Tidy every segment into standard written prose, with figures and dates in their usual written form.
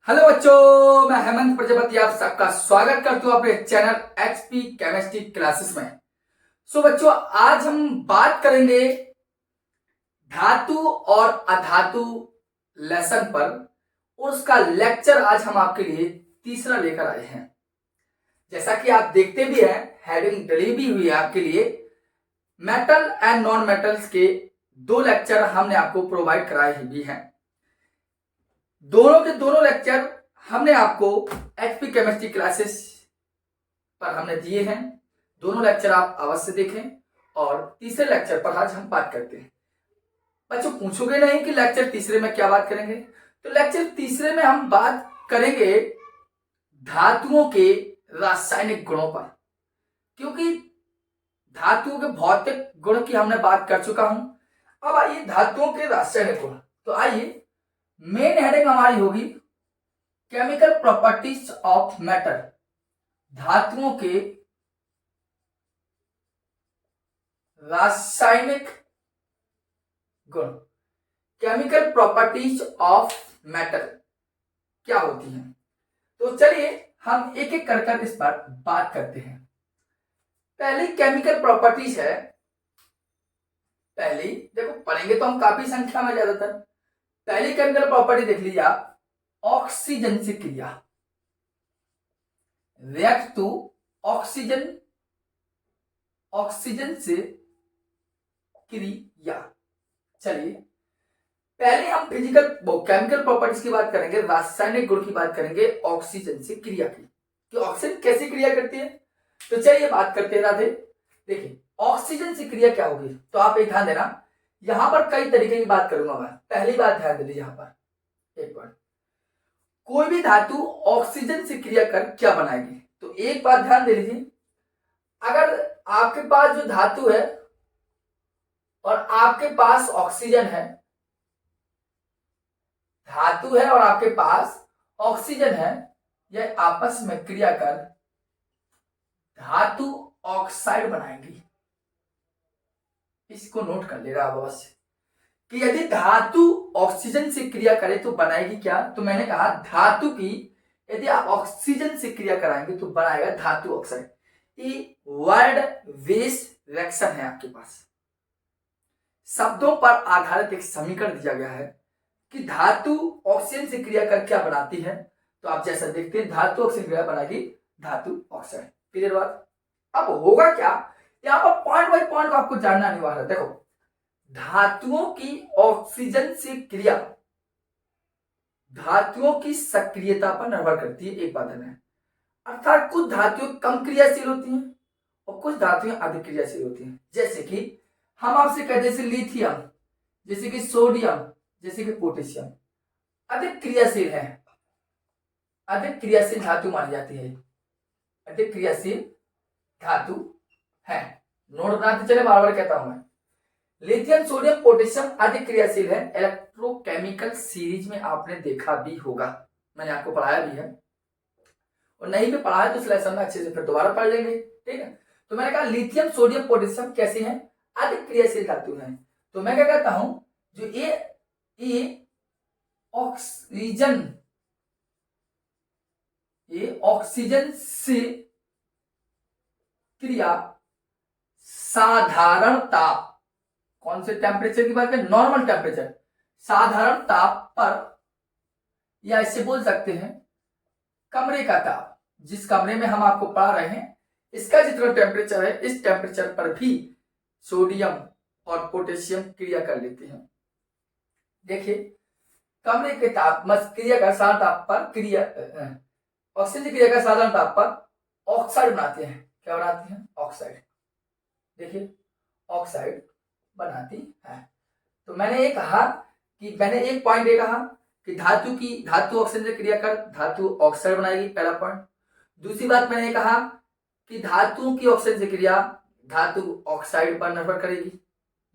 Hello बच्चों, मैं हेमंत प्रजापति आप सबका स्वागत करता हूं अपने चैनल एचपी केमिस्ट्री क्लासेस में। बच्चों, आज हम बात करेंगे धातु और अधातु लेसन पर और उसका लेक्चर आज हम आपके लिए तीसरा लेकर आए हैं। जैसा कि आप देखते भी हैं, हेडिंग डली भी हुई है आपके लिए। मेटल एंड नॉन मेटल्स के दो लेक्चर हमने आपको प्रोवाइड कराए भी हैं। दोनों के दोनों लेक्चर हमने आपको एचपी केमिस्ट्री क्लासेस पर हमने दिए हैं। दोनों लेक्चर आप अवश्य देखें और तीसरे लेक्चर पर आज हम बात करते हैं। बच्चों, पूछोगे नहीं कि लेक्चर तीसरे में क्या बात करेंगे, तो लेक्चर तीसरे में हम बात करेंगे धातुओं के रासायनिक गुणों पर, क्योंकि धातुओं के भौतिक गुण की हमने बात कर चुका हूं। अब आइए धातुओं के रासायनिक गुण। तो आइए, मेन हेडिंग हमारी होगी केमिकल प्रॉपर्टीज ऑफ मैटर, धातुओं के रासायनिक गुण। केमिकल प्रॉपर्टीज ऑफ मैटर क्या होती हैं, तो चलिए हम एक एक कर इस पर बात करते हैं। पहली केमिकल प्रॉपर्टीज है, पहली देखो, पढ़ेंगे तो हम काफी संख्या में ज्यादातर। पहली केमिकल प्रॉपर्टी देख लीजिए आप, ऑक्सीजन से क्रिया, रिएक्ट टू ऑक्सीजन, ऑक्सीजन से क्रिया। चलिए पहले हम फिजिकल केमिकल प्रॉपर्टीज की बात करेंगे, रासायनिक गुण की बात करेंगे ऑक्सीजन से क्रिया की, कि ऑक्सीजन कैसे क्रिया करती है। तो चलिए बात करते हैं राधे। देखिए ऑक्सीजन से क्रिया क्या होगी, तो आप एक ध्यान देना, यहां पर कई तरीके की बात करूंगा मैं। पहली बात ध्यान दे लीजिए, यहां पर एक बार, कोई भी धातु ऑक्सीजन से क्रिया कर क्या बनाएगी, तो एक बात ध्यान दे लीजिए, अगर आपके पास जो धातु है और आपके पास ऑक्सीजन है, धातु है और आपके पास ऑक्सीजन है, यह आपस में क्रिया कर धातु ऑक्साइड बनाएंगी। इसको नोट कर लेगा आप अवश्य, कि यदि धातु ऑक्सीजन से क्रिया करे तो बनाएगी क्या। तो मैंने कहा धातु की यदि आप ऑक्सीजन से क्रिया कराएंगे तो बनाएगा धातु ऑक्साइड। ये वर्ड वेस रिएक्शन है आपके पास, शब्दों पर आधारित एक समीकरण दिया गया है कि धातु ऑक्सीजन से क्रिया कर क्या बनाती है। तो आप जैसा देखते हैं, धातु ऑक्सीजन क्रिया बनाएगी धातु ऑक्साइड। क्लियर बात। अब होगा क्या, यहां पर पॉइंट बाय पॉइंट आपको जानना अनिवार्य है। देखो, धातुओं की ऑक्सीजन से क्रिया धातुओं की सक्रियता पर निर्भर करती है, एक बात है। अर्थात कुछ धातुएं कम क्रियाशील होती हैं और कुछ धातुएं अधिक क्रियाशील होती हैं। जैसे कि हम आपसे कहते हैं, जैसे लिथियम, जैसे कि सोडियम, जैसे कि पोटेशियम अधिक क्रियाशील है, अधिक क्रियाशील धातु मानी जाती है, अधिक क्रियाशील धातु है। नोट बनाते चले, बार बार कहता हूं मैं, लिथियम सोडियम पोटेशियम अधिक क्रियाशील है। इलेक्ट्रोकेमिकल सीरीज में आपने देखा भी होगा, मैंने आपको पढ़ाया भी है, और नहीं भी पढ़ा है तो इस लेसन में अच्छे से फिर दोबारा पढ़ लेंगे। ठीक है, तो मैंने कहा लिथियम सोडियम पोटेशियम कैसे हैं, अधिक क्रियाशील धातु हैं। तो मैं क्या कहता हूं, जो ये ऑक्सीजन, ये ऑक्सीजन से क्रिया साधारण ताप, कौन से टेम्परेचर की बात करें, नॉर्मल टेम्परेचर, साधारण ताप पर, या इसे बोल सकते हैं कमरे का ताप, जिस कमरे में हम आपको पढ़ा रहे हैं इसका जितना टेम्परेचर है, इस टेम्परेचर पर भी सोडियम और पोटेशियम क्रिया कर लेते हैं। देखिए, कमरे के ताप क्रिया का साधारण ताप पर क्रिया, ऑक्सीजन क्रिया का साधारण ताप पर ऑक्साइड बनाते हैं। क्या बनाती हैं, ऑक्साइड। देखिए, ऑक्साइड बनाती है। तो मैंने ये कहा कि मैंने एक पॉइंट ये कहा कि धातु ऑक्सीजन से क्रिया कर धातु ऑक्साइड बनाएगी, पहला पॉइंट। दूसरी बात मैंने ये कहा कि धातुओं की ऑक्सीजन से क्रिया धातु ऑक्साइड पर निर्भर करेगी।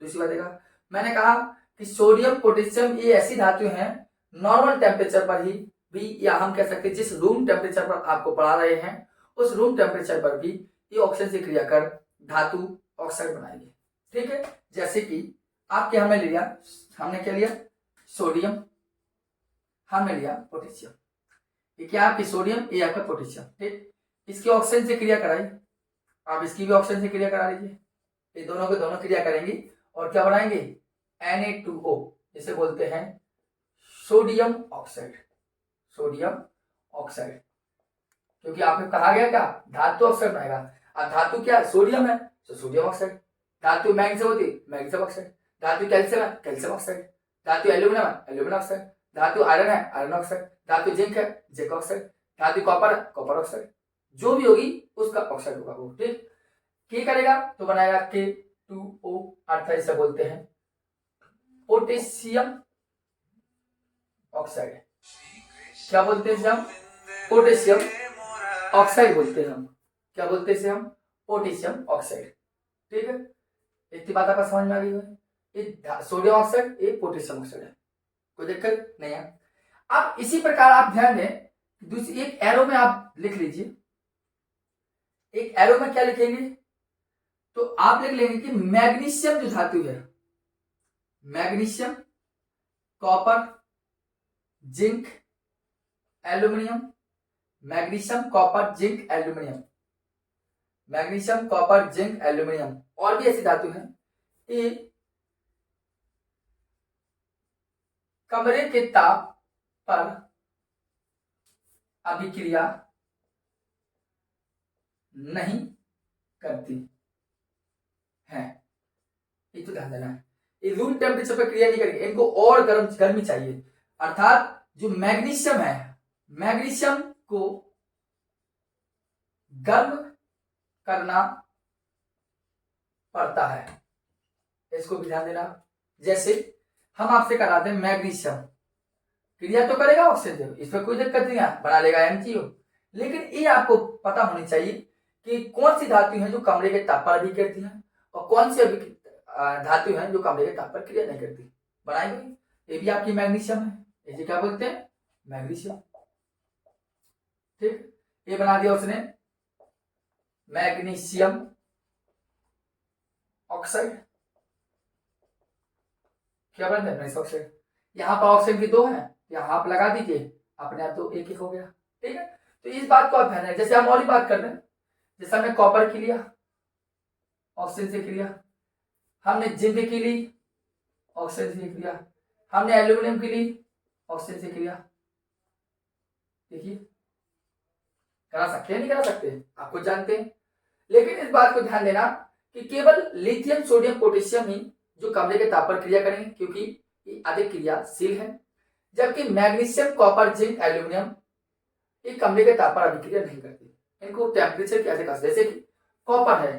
दूसरी बात देखा, मैंने कहा कि सोडियम पोटेशियम ये ऐसी धातु हैं नॉर्मल टेम्परेचर पर ही भी, या हम कह सकते हैं जिस रूम टेम्परेचर पर आपको पढ़ा रहे हैं उस रूम टेम्परेचर पर भी ये ऑक्सीजन से क्रिया कर धातु ऑक्साइड बनाएगी। ठीक है, जैसे कि आपके हमने लिया, हमने क्या लिया, सोडियम, हमने लिया पोटेशियम। ये क्या आपकी सोडियम, ये आपका पोटेशियम। ठीक, इसकी ऑक्सीजन से क्रिया कराई, आप इसकी भी ऑक्सीजन से क्रिया करा लीजिए। ये दोनों के दोनों क्रिया करेंगी और क्या बनाएंगे, Na2O, जिसे बोलते हैं सोडियम ऑक्साइड। सोडियम ऑक्साइड, क्योंकि आपने कहा गया क्या, धातु ऑक्साइड बनेगा। अब धातु क्या है, सोडियम है तो सोडियम ऑक्साइड। धातु मैग्नीशियम होती है, मैग्नीशियम ऑक्साइड। धातु कैल्शियम है, कैल्शियम ऑक्साइड। धातु एल्यूमिनियम है, एल्यूमिनियम ऑक्साइड। धातु आयरन है, आयरन ऑक्साइड। धातु जिंक है, जिंक ऑक्साइड। धातु कॉपर है, कॉपर ऑक्साइड। जो भी होगी उसका ऑक्साइड होगा वो। ठीक, क्या करेगा तो बनाएगा K2O, अर्थात इसे बोलते हैं पोटेशियम ऑक्साइड। क्या बोलते हैं इसे हम, पोटेशियम ऑक्साइड बोलते हैं हम। क्या बोलते हैं इसे हम, पोटेशियम ऑक्साइड। ठीक है, इतनी बात आपको समझ में आ गई है। ये सोडियम ऑक्साइड, ये पोटेशियम ऑक्साइड है, कोई दिक्कत नहीं है। अब इसी प्रकार आप ध्यान दें, दूसरी एक एरो में आप लिख लीजिए। एक एरो में क्या लिखेंगे, तो आप लिख लेंगे कि मैग्नीशियम जो धातु है, magnesium, copper, zinc, aluminium, magnesium, copper, zinc, aluminium, magnesium, copper, zinc, aluminium और भी ऐसी धातु हैं, ये कमरे के ताप पर अभिक्रिया नहीं करती है। ये तो ध्यान देना है, ये रूम टेम्परेचर पर क्रिया नहीं करेंगे, इनको और गर्मी चाहिए। अर्थात जो मैग्नीशियम है, मैग्नीशियम को गर्म करना पड़ता है, इसको भी ध्यान देना। जैसे हम आपसे कराते हैं मैग्नीशियम, क्रिया तो करेगा ऑक्सीजन, इसमें कोई दिक्कत नहीं है, बना लेगा MgO। लेकिन ये आपको पता होनी चाहिए कि कौन सी धातु है जो कमरे के ताप पर अभिक्रिया करती है और कौन सी धातु है जो कमरे के ताप पर क्रिया नहीं करती। बनाएंगे, ये भी आपकी मैग्नीशियम है, इसे क्या बोलते हैं, मैग्नीशियम। ठीक, ये बना दिया उसने मैग्नीशियम ऑक्साइड। क्या बनता है, मैग्नीशियम ऑक्साइड। यहाँ पर ऑक्सीजन की दो है, यहाँ आप लगा दीजिए, अपने आप तो एक एक हो गया। ठीक है, तो इस बात को आप ध्यान रखें। जैसे हम और ही बात कर रहे हैं, जैसे हमने कॉपर की लिया, ऑक्सीजन से क्रिया, हमने जिंक की ली, ऑक्सीजन से क्रिया, हमने एल्यूमिनियम की ली, ऑक्सीजन से क्रिया। देखिए, करा सकते हैं नहीं करा सकते, आप कुछ जानते हैं। लेकिन इस बात को ध्यान देना कि केवल लिथियम, सोडियम, पोटेशियम ही जो कमरे के ताप पर क्रिया करेंगे, क्योंकि ये अधिक क्रियाशील है। जबकि मैग्नीशियम, कॉपर, जिंक, एल्यूमिनियम ये कमरे के ताप पर अभिक्रिया नहीं करती, इनको टेम्परेचर की अधिक। जैसे कि कॉपर है,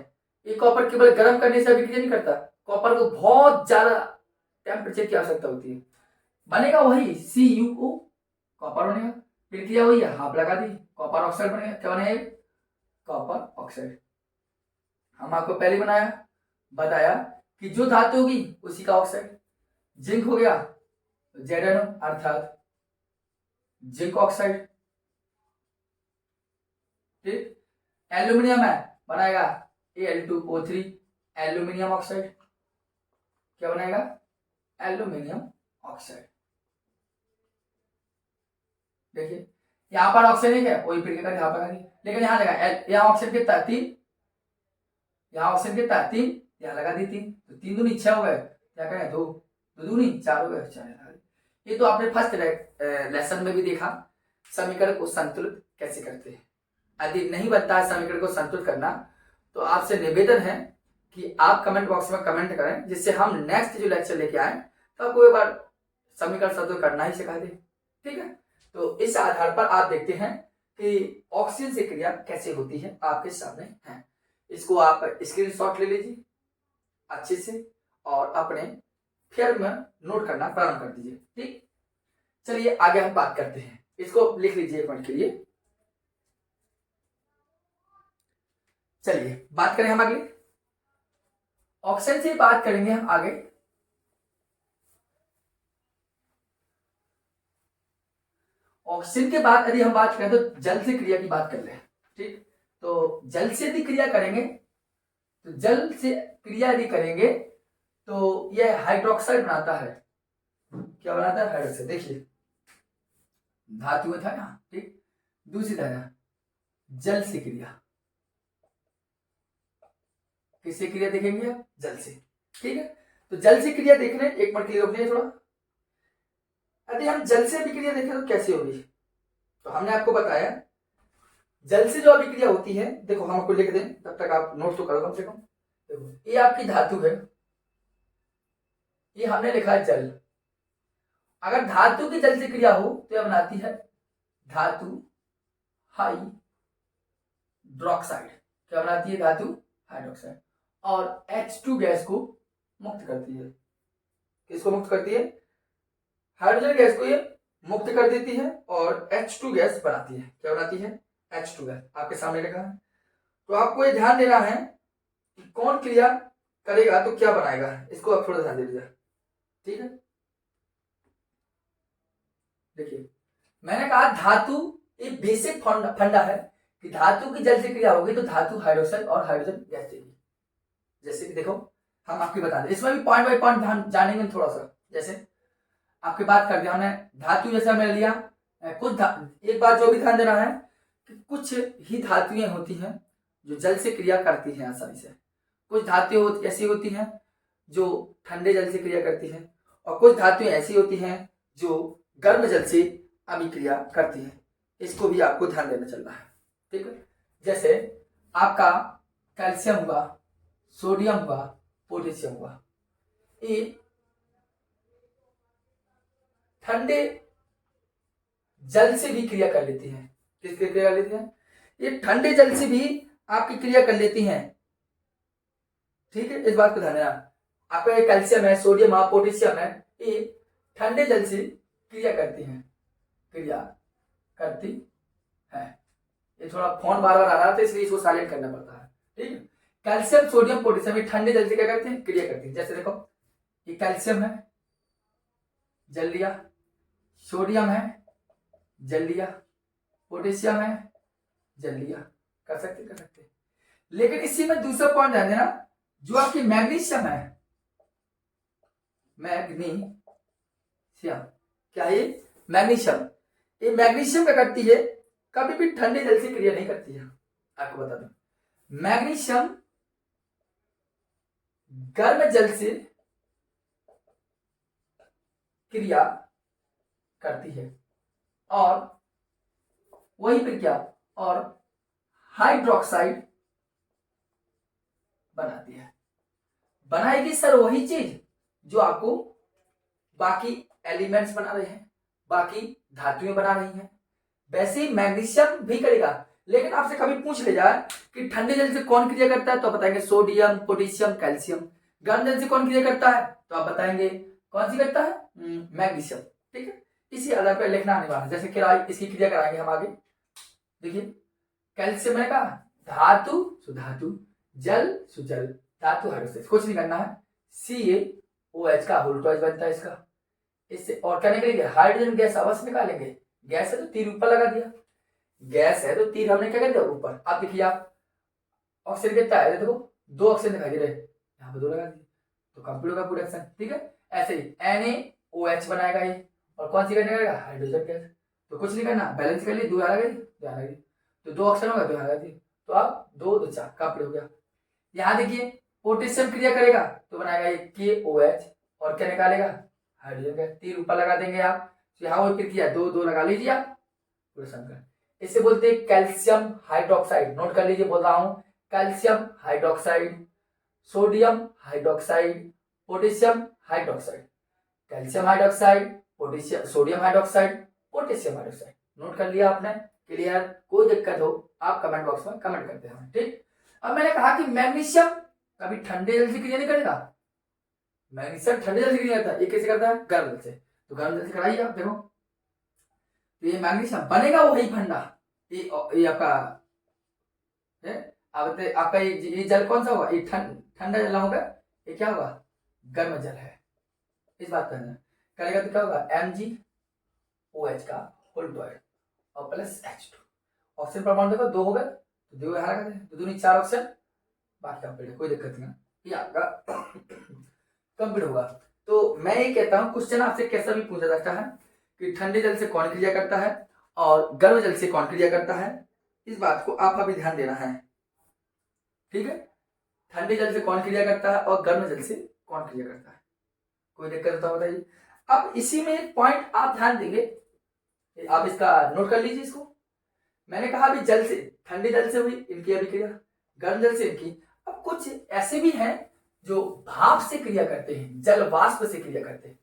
ये कॉपर केवल गर्म करने से अभिक्रिया नहीं करता, कॉपर को बहुत ज्यादा टेम्परेचर की आवश्यकता होती है। बनेगा वही CuO, कॉपर बनेगा। फिर क्रिया वही है, हाफ लगा दी, कॉपर ऑक्साइड बनेगा। क्या बनेगा, कॉपर ऑक्साइड। हम आपको पहले बताया कि जो धातु होगी उसी का ऑक्साइड। जिंक हो गया ZnO, अर्थात जिंक ऑक्साइड। ठीक, एल्यूमिनियम है, बनाएगा Al2O3, एल्यूमिनियम ऑक्साइड। क्या बनाएगा, एल्यूमिनियम ऑक्साइड। देखिए, यहां पर ऑक्सीजन है, वही फिर यहां पर, लेकिन यहां लगा, यहां ऑक्सीजन कितना 3, यहां ऑक्सीजन कितना 3, यहां लगा दी 3, तो 3 दूनी 6 हो गए। क्या करें, 2 दूनी 4 हो गए, 4। ये तो आपने फर्स्ट लेसन में भी देखा, समीकरण को संतुलित कैसे करते हैं। यदि नहीं बनता है समीकरण को संतुलित करना, तो आपसे निवेदन है कि आप कमेंट बॉक्स में कमेंट करें, जिससे हम नेक्स्ट जो लेक्चर लेके आए तो आपको एक बार समीकरण संतुलित करना ही सिखा दे। ठीक है, तो इस आधार पर आप देखते हैं कि ऑक्सीजन से क्रिया कैसे होती है, आपके सामने है। इसको आप स्क्रीनशॉट ले लीजिए अच्छे से और अपने फेयर में नोट करना प्रारंभ कर दीजिए। ठीक, चलिए आगे हम बात करते हैं। इसको लिख लीजिए एक मिनट के लिए। चलिए बात करें हम अगले ऑक्सीजन से बात करेंगे हम आगे। ऑक्सीजन के बाद यदि हम बात करें तो जल से क्रिया की बात कर रहे हैं। ठीक, तो जल से यदि क्रिया करेंगे, तो जल से क्रिया यदि करेंगे तो यह हाइड्रोक्साइड बनाता है। क्या बनाता है, हाइड्रोक्साइड। देखिए धातु में था ना, ठीक, दूसरी धारा जल से क्रिया, किससे क्रिया देखेंगे आप? जल से। ठीक है, तो जल से क्रिया देखने एक मिनट के लिए रोकिए थोड़ा। यदि हम जल से अभिक्रिया देखें तो कैसे होगी, तो हमने आपको बताया जल से जो अभिक्रिया होती है, देखो हम आपको लिख दें तब तक आप नोट तो करो कम से कम। देखो ये आपकी धातु है, ये हमने लिखा है जल। अगर धातु की जल से क्रिया हो तो यह बनाती है धातु हाइड्रोक्साइड। क्या बनाती है? धातु हाइड्रोक्साइड। और H2 गैस को मुक्त करती है। किसको मुक्त करती है? हाइड्रोजन गैस को ये मुक्त कर देती है और H2 गैस बनाती है। क्या बनाती है? H2 gas. आपके सामने लिखा है। तो आपको ये ध्यान देना है कि कौन क्रिया करेगा तो क्या बनाएगा, इसको आप थोड़ा ध्यान दे दीजिए। ठीक है, देखिए मैंने कहा धातु एक बेसिक फंडा है कि धातु की जल से क्रिया होगी तो धातु हाइड्रोक्साइड और हाइड्रोजन गैस देगी। जैसे कि देखो हम आपकी बता दें, इसमें भी पॉइंट बाय पॉइंट जानेंगे थोड़ा सा। जैसे आपकी बात कर दिया हमने धातु, जैसे हमने लिया कुछ एक बात जो भी ध्यान देना है कि कुछ ही धातुएं होती हैं जो जल से क्रिया करती हैं आसानी से। कुछ धातुएं ऐसी होती हैं जो ठंडे जल से क्रिया करती हैं और कुछ धातुएं ऐसी होती हैं जो गर्म जल से अभिक्रिया करती हैं। इसको भी आपको ध्यान देना चलना है। ठीक है, जैसे आपका कैल्शियम हुआ, सोडियम हुआ, पोटेशियम हुआ, ये ठंडे जल से भी क्रिया कर लेती हैं। किसके क्रिया कर लेती हैं? ये ठंडे जल से भी आपकी क्रिया कर लेती हैं। ठीक है, इस बात को ध्यान देना। आपका ये कैल्शियम है, सोडियम है, पोटेशियम है, ये ठंडे जल से क्रिया करती हैं, क्रिया करती है। ये थोड़ा फोन बार बार आ रहा था इसलिए इसको साइलेंट करना पड़ता है। ठीक है, कैल्शियम, सोडियम, पोटेशियम ये ठंडे जल से क्या करते हैं? क्रिया करती हैं। जैसे देखो ये कैल्शियम है, जल लिया, सोडियम है, जल लिया, पोटेशियम है, जल लिया। कर सकते। लेकिन इसी में दूसरा पॉइंट ध्यान देना, जो आपकी मैग्नीशियम है, मैग्नीशियम, क्या है? मैग्नीशियम। ये मैग्नीशियम क्या करती है? कभी भी ठंडे जल से क्रिया नहीं करती है। आपको बता दूं, मैग्नीशियम गर्म जल से क्रिया करती है और वही पे क्या? और हाइड्रोक्साइड बनाती है। बनाएगी सर वही चीज जो आपको बाकी एलिमेंट्स बना रहे हैं, बाकी धातुएं बना रही हैं। वैसे ही मैग्नीशियम भी करेगा। लेकिन आपसे कभी पूछ ले जाए कि ठंडे जल से कौन क्रिया करता है तो आप बताएंगे सोडियम, पोटेशियम, कैल्शियम। गर्म जल से कौन क्रिया करता है तो आप बताएंगे कौन सी करता है? मैग्नीशियम। ठीक है, इसी आधार पर लिखना आने वाला है। जैसे इसकी क्रिया कराएंगे हम आगे। देखिए कैल्शियम ने कहा धातु सुधातु, जल सुजल, धातु हाइड्रोक्साइड, कुछ नहीं करना है। CaOH का होल टॉइस बनता है इसका। इससे और क्या निकलेंगे? हाइड्रोजन गैस अवश्य निकालेंगे। गैस है तो तीर ऊपर लगा दिया, गैस है तो तीर हमने क्या कर दिया? ऊपर। आप देखिए आप ऑक्सीजन कितना है? देखो 2 ऑक्सीजन दिखाई दे रहे हैं, यहाँ पे 2 लगा दिए तो कंप्लीट होगा प्रोडक्शन। ठीक है, ऐसे ही NaOH बनाएगा ये और कौन सी गैस निकालेगा? Hydrogen gas. तो कुछ नहीं करना, बैलेंस कर लिए, 2 आ गई, 2 आ गई, तो 2 ऑक्सीजन होगा, 2 आ गई, तो आप 2 2 4 कंप्लीट हो गया। यहाँ देखिए पोटेशियम क्रिया करेगा तो बनाएगा ये KOH और क्या निकालेगा? Hydrogen gas. तीर ऊपर लगा देंगे आप, तो यहाँ वो फिर किया 2 2 लगा लीजिए आप, पूरा संकर। इसे बोलते हैं कैल्शियम हाइड्रोक्साइड। नोट कर लीजिए, बोल रहा हूं calcium hydroxide, sodium hydroxide, potassium hydroxide. Calcium hydroxide, potassium, sodium hydroxide, potassium hydroxide. Note कर लिया आपने? क्लियर? कोई दिक्कत हो आप कमेंट बॉक्स में कमेंट करते हैं। ठीक, अब मैंने कहा कि मैग्नीशियम कभी ठंडे जल से क्रिया नहीं करेगा। मैग्नीशियम ठंडे जल से क्रिया करता है, ये कैसे करता है? गर्म जल से। तो गर्म जल से कराइए आप, देखो तो ये मैग्नीशियम बनेगा वही फंडा। ये आपका अब आपका ये जल कौन सा होगा? ये ठंडा जल होगा, ये क्या होगा? गर्म जल है। इस बात का करेगा तो क्या होगा? MgOH का होल टॉइड और प्लस H2। ऑक्सीजन परमाणु देखो 2 हो गए तो 2 यहाँ लगा दें, तो 2 नहीं 4 ऑक्सीजन, बाकी कंप्लीट है, कोई दिक्कत नहीं। ये आपका कंप्लीट होगा। तो मैं ये कहता हूँ क्वेश्चन आपसे कैसा भी पूछा जाता है कि ठंडे जल से कौन क्रिया करता है और गर्म जल से कौन क्रिया करता है, इस बात को आप अभी ध्यान देना है। ठीक है, ठंडे जल से कौन क्रिया करता है और गर्म जल से कौन क्रिया करता है, कोई दिक्कत होता बताइए। अब इसी में एक पॉइंट आप ध्यान देंगे, आप इसका नोट कर लीजिए इसको। मैंने कहा अभी जल से, ठंडे जल से हुई इनकी अभिक्रिया, गर्म जल से इनकी। अब कुछ ऐसे भी हैं जो भाप से क्रिया करते हैं, जल वाष्प से क्रिया करते हैं।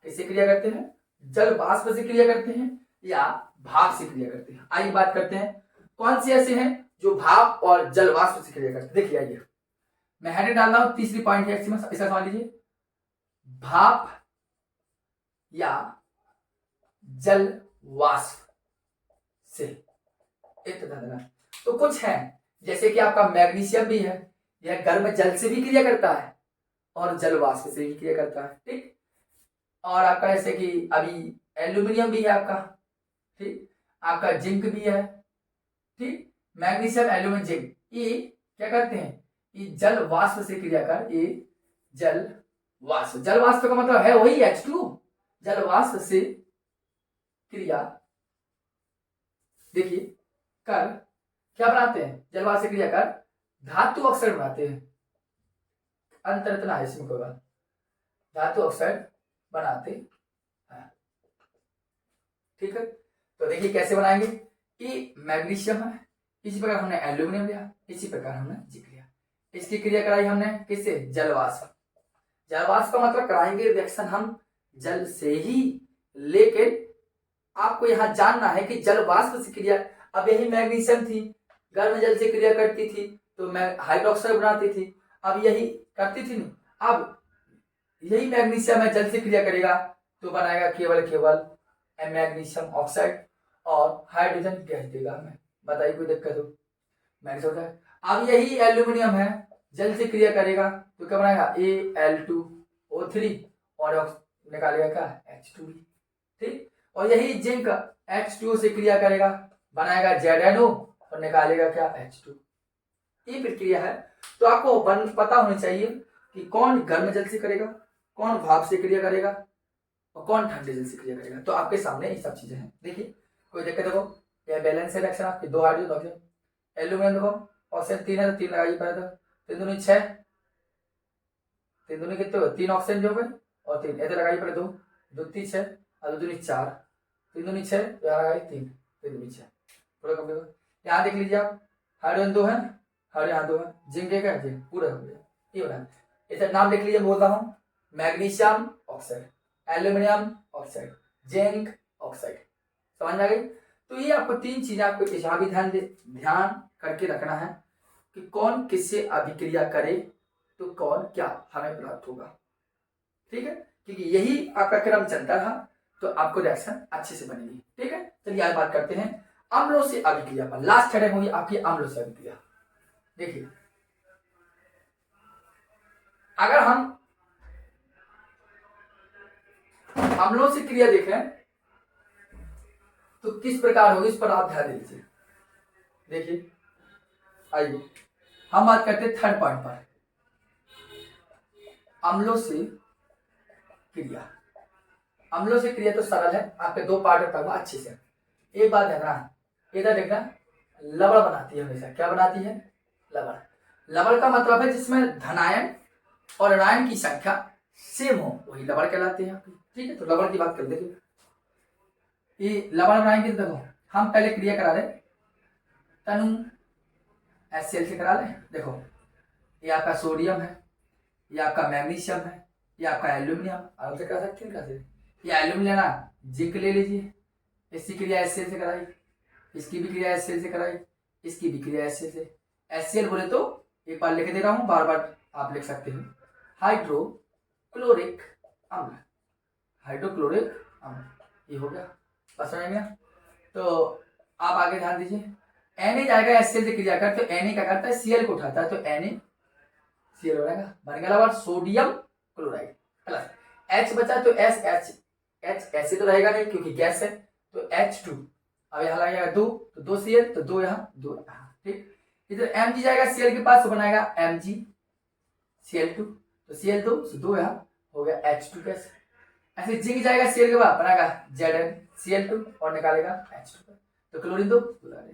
किससे क्रिया करते हैं, जल वाष्प से क्रिया करते हैं या भाप से क्रिया करते हैं। आइए बात करते हैं कौन से ऐसे हैं जो भाप और जल वाष्प से क्रिया करते हैं। देखिए आइए, मैं हेडिंग डाल रहा हूं, तीसरी पॉइंट है इसमें, इसका समझ लीजिए, भाप या जल वाष्प से। तो कुछ है जैसे कि आपका मैग्नीशियम भी है, यह गर्म जल से भी क्रिया करता है और जल वाष्प से भी क्रिया करता है। ठीक, और आपका जैसे कि अभी एल्यूमिनियम भी है आपका, ठीक, आपका जिंक भी है। ठीक, मैग्नीशियम, एल्यूमिनियम, जिंक, ये क्या करते हैं, ये जल वाष्प से क्रिया कर, ये जल वाष्प, जल वाष्प का मतलब है वही H2, जल वाष्प से क्रिया देखिए कर क्या बनाते हैं, जल वाष्प से क्रिया कर धातु ऑक्साइड बनाते हैं। अंतर इतना है इसमें, कोई बात, धातु ऑक्साइड बनाते हैं। ठीक है, तो देखिए कैसे बनाएंगे, ये मैग्नीशियम है, इसी प्रकार हमने एल्यूमिनियम लिया, इसी प्रकार हमने जिंक लिया, इसकी क्रिया कराई हमने किससे, जल वाष्प। जल वाष्प का मतलब कराएंगे रिएक्शन हम जल से ही, लेकिन आपको यहां जानना है कि जल वाष्प से क्रिया, अब यही मैग्नीशियम थी, गर्म जल से क्रिया करती थी तो मैं हाइड्रोक्साइड बनाती थी, अब यही करती थी नहीं, अब यही मैग्नीशियम है जल से क्रिया करेगा तो बनाएगा केवल मैग्नीशियम ऑक्साइड और हाइड्रोजन गैस देगा हमें। बताइए कोई दिक्कत हो, मैंने सोचा। अब यही एल्यूमिनियम है, जल से क्रिया करेगा तो क्या बनाएगा, Al2O3 और निकालेगा क्या, H2। ठीक, और यही जिंक H2O से क्रिया करेगा, बनाएगा ZnO और निकालेगा क्या, H2। ये प्रक्रिया है। तो आपको पता होना चाहिए कि कौन गर्म जल से करेगा, कौन भाप से क्रिया करेगा और कौन ठंडे जल से क्रिया करेगा। तो आपके सामने ये सब चीजें हैं। देखिए कोई दिक्कत, देखो यह बैलेंस है रिएक्शन आपके, दो हाइड्रोजन ऑक्सीजन, एल्यूमिनियम देखो ऑक्सीजन 3 है तो 3 लगाइए पहले, तो 3 दूनी 6, 3 दूनी कितने हो, 3 ऑक्सीजन जो गए और 3 ऐसे लगाइए पहले, 2 2 3 6 और 2 दूनी 4, 3 दूनी 6, यहाँ लगाइए 3 3 दूनी 6, पूरा कंप्लीट। यहाँ देख लीजिए आप, हाइड्रोजन 2 है, हाइड्रोजन यहाँ 2 है, जिंक एक है, जिंक पूरा हो गया। ये बना, इसे नाम लिख लीजिए, बोलता हूँ, magnesium oxide, aluminium oxide, zinc oxide, समझ में आ गई। तो ये आपको 3 चीजें आपको यहाँ भी ध्यान करके रखना है कि कौन किससे अभिक्रिया करे तो कौन क्या हमें प्राप्त होगा। ठीक है, क्योंकि यही आपका क्रम चलता रहा तो आपको रिएक्शन अच्छे से बनेगी। ठीक है, चलिए आज बात करते हैं अम्लों से अभिक्रिया पर। लास्ट हेडिंग होगी आपकी अम्लों से अभिक्रिया। देखिए अगर हम अम्लों से क्रिया देखें तो किस प्रकार होगी, इस पर आप ध्यान दीजिए। देखिए आइए हम बात करते हैं थर्ड पॉइंट पर, अम्लों से क्रिया। अम्लों से क्रिया तो सरल है, आपके 2 पार्ट होता है अच्छे से। एक बात देखना, इधर देखना, लवण बनाती है हमेशा, क्या बनाती है, लवण। लवण का मतलब है जिसमें धनायन और ऋणायन की संख्या सेम हो, वही लवण कहलाते हैं। ठीक है, तो लवण की बात कर, देखिए ये लवण बनाएंगे तो देखो हम पहले क्रिया करा रहे, तनु HCl से करा लें। देखो ये आपका सोडियम है, ये आपका मैग्नीशियम है, ये आपका एल्यूमिनियम, आराम से करा सकते हैं कैसे, ये एल्यूमिनियम लेना, जिंक ले लीजिए, इसकी क्रिया HCl से कराई, इसकी भी क्रिया HCl से कराई, इसकी भी क्रिया HCl से। HCl बोले तो एक बार लिख दे रहा हूं, बार बार आप लिख सकते हैं, हाइड्रोक्लोरिक अम्ल, हाइड्रोक्लोरिक अम्ल, ये हो गया, बस समझ गया। तो आप आगे ध्यान दीजिए, Na जाएगा HCl से क्रिया कर, तो Na क्या करता है, Cl को उठाता है, तो NaCl हो जाएगा, बन गया लवण सोडियम क्लोराइड प्लस H बचा तो H ऐसे तो रहेगा नहीं क्योंकि गैस है, तो H2, अब यहाँ लगेगा 2 तो 2 Cl, तो 2 यहाँ 2 यहाँ। ठीक, इधर Mg जाएगा Cl के पास तो बनाएगा MgCl2, तो Cl2 तो 2 यहाँ हो गया H2 गैस। ऐसे जिंक जाएगा Cl के बाद बनाएगा ZnCl2 और निकालेगा H2। तो क्लोरीन तो बुला रहे।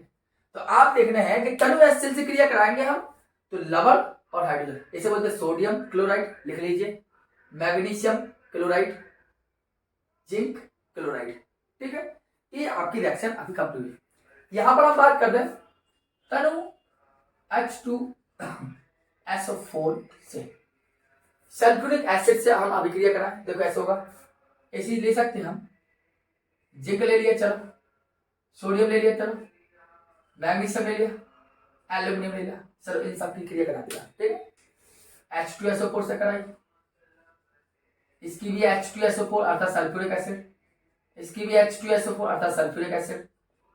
तो आप देखना है कि तनु HCl से क्रिया कराएंगे हम तो लवण और हाइड्रोजन, इसे बोलते हैं सोडियम क्लोराइड, लिख लीजिए, मैग्नीशियम क्लोराइड, जिंक क्लोराइड। ठीक है, ये आपकी रिएक्शन अभी कंप्लीट हुई। यहां पर हम बात कर रहे हैं तनु H2SO4 से सल्फ्यूरिक एसिड से हम अभिक्रिया कराएं। देखो ऐसा होगा, ऐसी ले सकते हैं हम, जिंक ले लिया, चलो सोडियम ले लिया, चलो मैग्नीशियम ले लिया, एल्यूमिनियम ले लिया, चलो इन सब की क्रिया करा दिया। ठीक है, H2SO4 से कराई, इसकी भी H2SO4 अर्थात सल्फ्यूरिक एसिड, इसकी भी H2SO4 अर्थात सल्फ्यूरिक एसिड,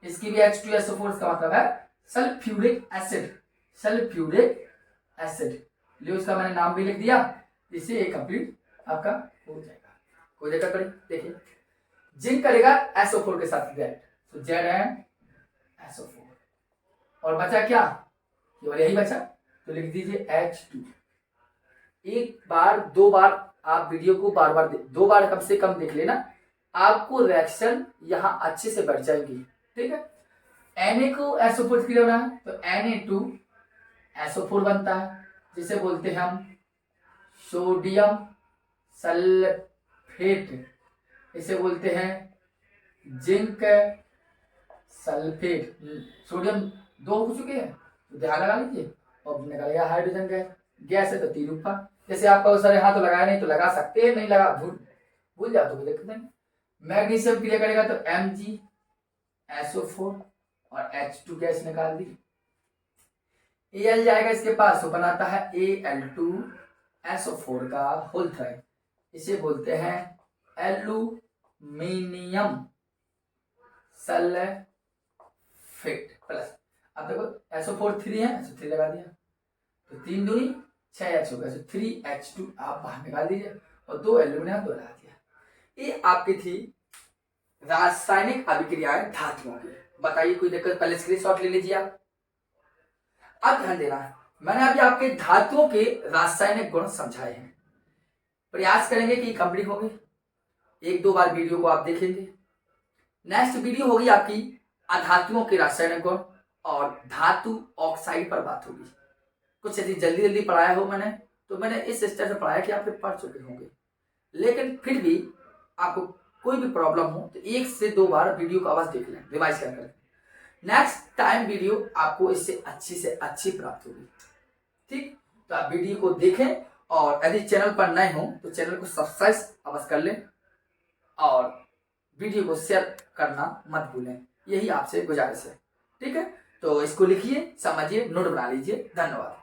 इसकी भी H2SO4, इसका मतलब है सल्फ्यूरिक एसिड, सल्फ्यूरिक एसिड लियो, इसका मैंने नाम भी लिख दिया, इससे ये कंप्लीट आपका हो जाएगा, कोई दिक्कत नहीं। देखिए जिंक करेगा SO4 के साथ रिएक्ट, तो ZnSO4 और बचा क्या, केवल यही बचा, तो लिख दीजिए H2। एक बार दो बार आप वीडियो को बार बार दो बार कम से कम देख लेना, आपको रिएक्शन यहां अच्छे से बढ़ जाएगी। ठीक है, Na को SO4 क्लियर होना है तो Na2SO4 बनता है, जिसे बोलते हैं हम सोडियम सल्फेट, इसे बोलते हैं जिंक सल्फेट। सोडियम दो हो चुके हैं तो ध्यान लगा लीजिए, और निकल गया हाइड्रोजन गैस, गैस है तो 3 ऊपर। जैसे आपका सर यहाँ तो लगाया नहीं तो लगा सकते हैं, नहीं लगा भूल जाओ तो कोई दिक्कत नहीं। मैग्नीशियम क्रिया करेगा तो MgSO4 और H2 गैस निकाल दी, Al जाएगा इसके पास तो बनाता है Al2SO4 का होल थ्राइड, इसे बोलते हैं एल्यूमिनियम सल्फेट प्लस। अब देखो SO4 3 है, SO3 लगा दिया तो 3 दूनी 6H हो गया, तो 3H2 आप बाहर निकाल दीजिए और 2 एल्यूमिनियम 2 लगा दिया। ये आपकी थी रासायनिक अभिक्रियाएं धातुओं की। बताइए कोई दिक्कत, पहले स्क्रीनशॉट ले लीजिए आप। अब ध्यान देना, मैंने अभी आपके धातुओं के रासायनिक गुण समझाए हैं, प्रयास करेंगे कि कंप्लीट हो गए, एक दो बार वीडियो को आप देखेंगे। नेक्स्ट वीडियो होगी आपकी अधातुओं के रासायनिक गुण और धातु ऑक्साइड पर बात होगी। कुछ यदि जल्दी जल्दी पढ़ाया हो मैंने, तो मैंने इस स्तर से पढ़ाया कि आप पढ़ चुके होंगे, लेकिन फिर भी आपको कोई भी प्रॉब्लम हो तो 1 से 2 बार वीडियो को आवाज देख लें, रिवाइज कर नेक्स्ट टाइम वीडियो आपको इससे अच्छी से अच्छी प्राप्त होगी। ठीक, तो आप वीडियो को देखें और यदि चैनल पर नए हो तो चैनल को सब्सक्राइब अवश्य कर लें और वीडियो को शेयर करना मत भूलें, यही आपसे गुजारिश है। ठीक है, तो इसको लिखिए, समझिए, नोट बना लीजिए। धन्यवाद।